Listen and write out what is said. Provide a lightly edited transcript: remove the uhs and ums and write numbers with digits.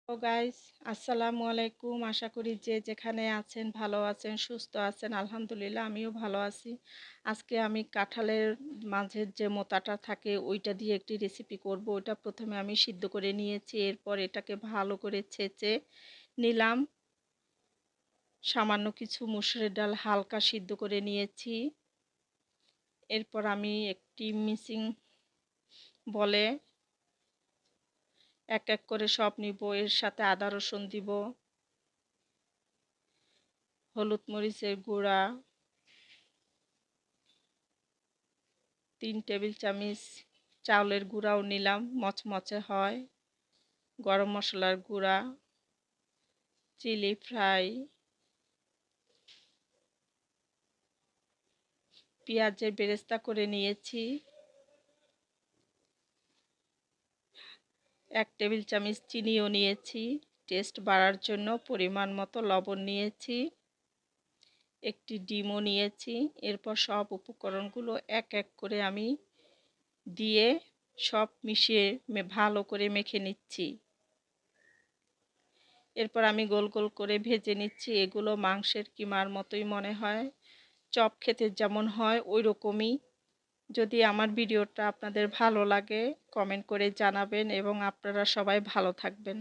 ও guys, আসসালামু আলাইকুম। আশা করি যে যেখানে আছেন ভালো আছেন, সুস্থ আছেন। আলহামদুলিল্লাহ আমিও ভালো আছি। আজকে আমি কাঁঠালের মাঝের যে মোতাটা থাকে ওইটা দিয়ে একটি রেসিপি করব। ওইটা প্রথমে আমি সিদ্ধ করে নিয়েছি, এরপর এটাকে ভালো করে ছেঁচে নিলাম। সামান্য কিছু মসুরের ডাল হালকা সিদ্ধ করে নিয়েছি। এরপর আমি একটি মিক্সিং বলে এক এক করে সব নিব। এর সাথে আদা রসুন দিব, হলুদ মরিচের গুঁড়া 3 টেবিল চামচ, চাউলের গুঁড়াও নিলাম মচমচে হয়, গরম মশলার গুঁড়া, চিলি ফ্রাই, পেঁয়াজের বেরেস্তা করে নিয়েছি, 1 টেবিল চামচ চিনিও নিয়েছি, টেস্ট বাড়ার জন্য পরিমাণ মতো লবণ নিয়েছি, একটি ডিমও নিয়েছি। এরপর সব উপকরণগুলো এক এক করে আমি দিয়ে সব মিশিয়ে ভালো করে মেখে নিচ্ছি। এরপর আমি গোল গোল করে ভেজে নিচ্ছি। এগুলো মাংসের কিমার মতোই মনে হয়, চপ খেতে যেমন হয় ওই রকমই। যদি আমার ভিডিওটা আপনাদের ভালো লাগে কমেন্ট করে জানাবেন এবং আপনারা সবাই ভালো থাকবেন।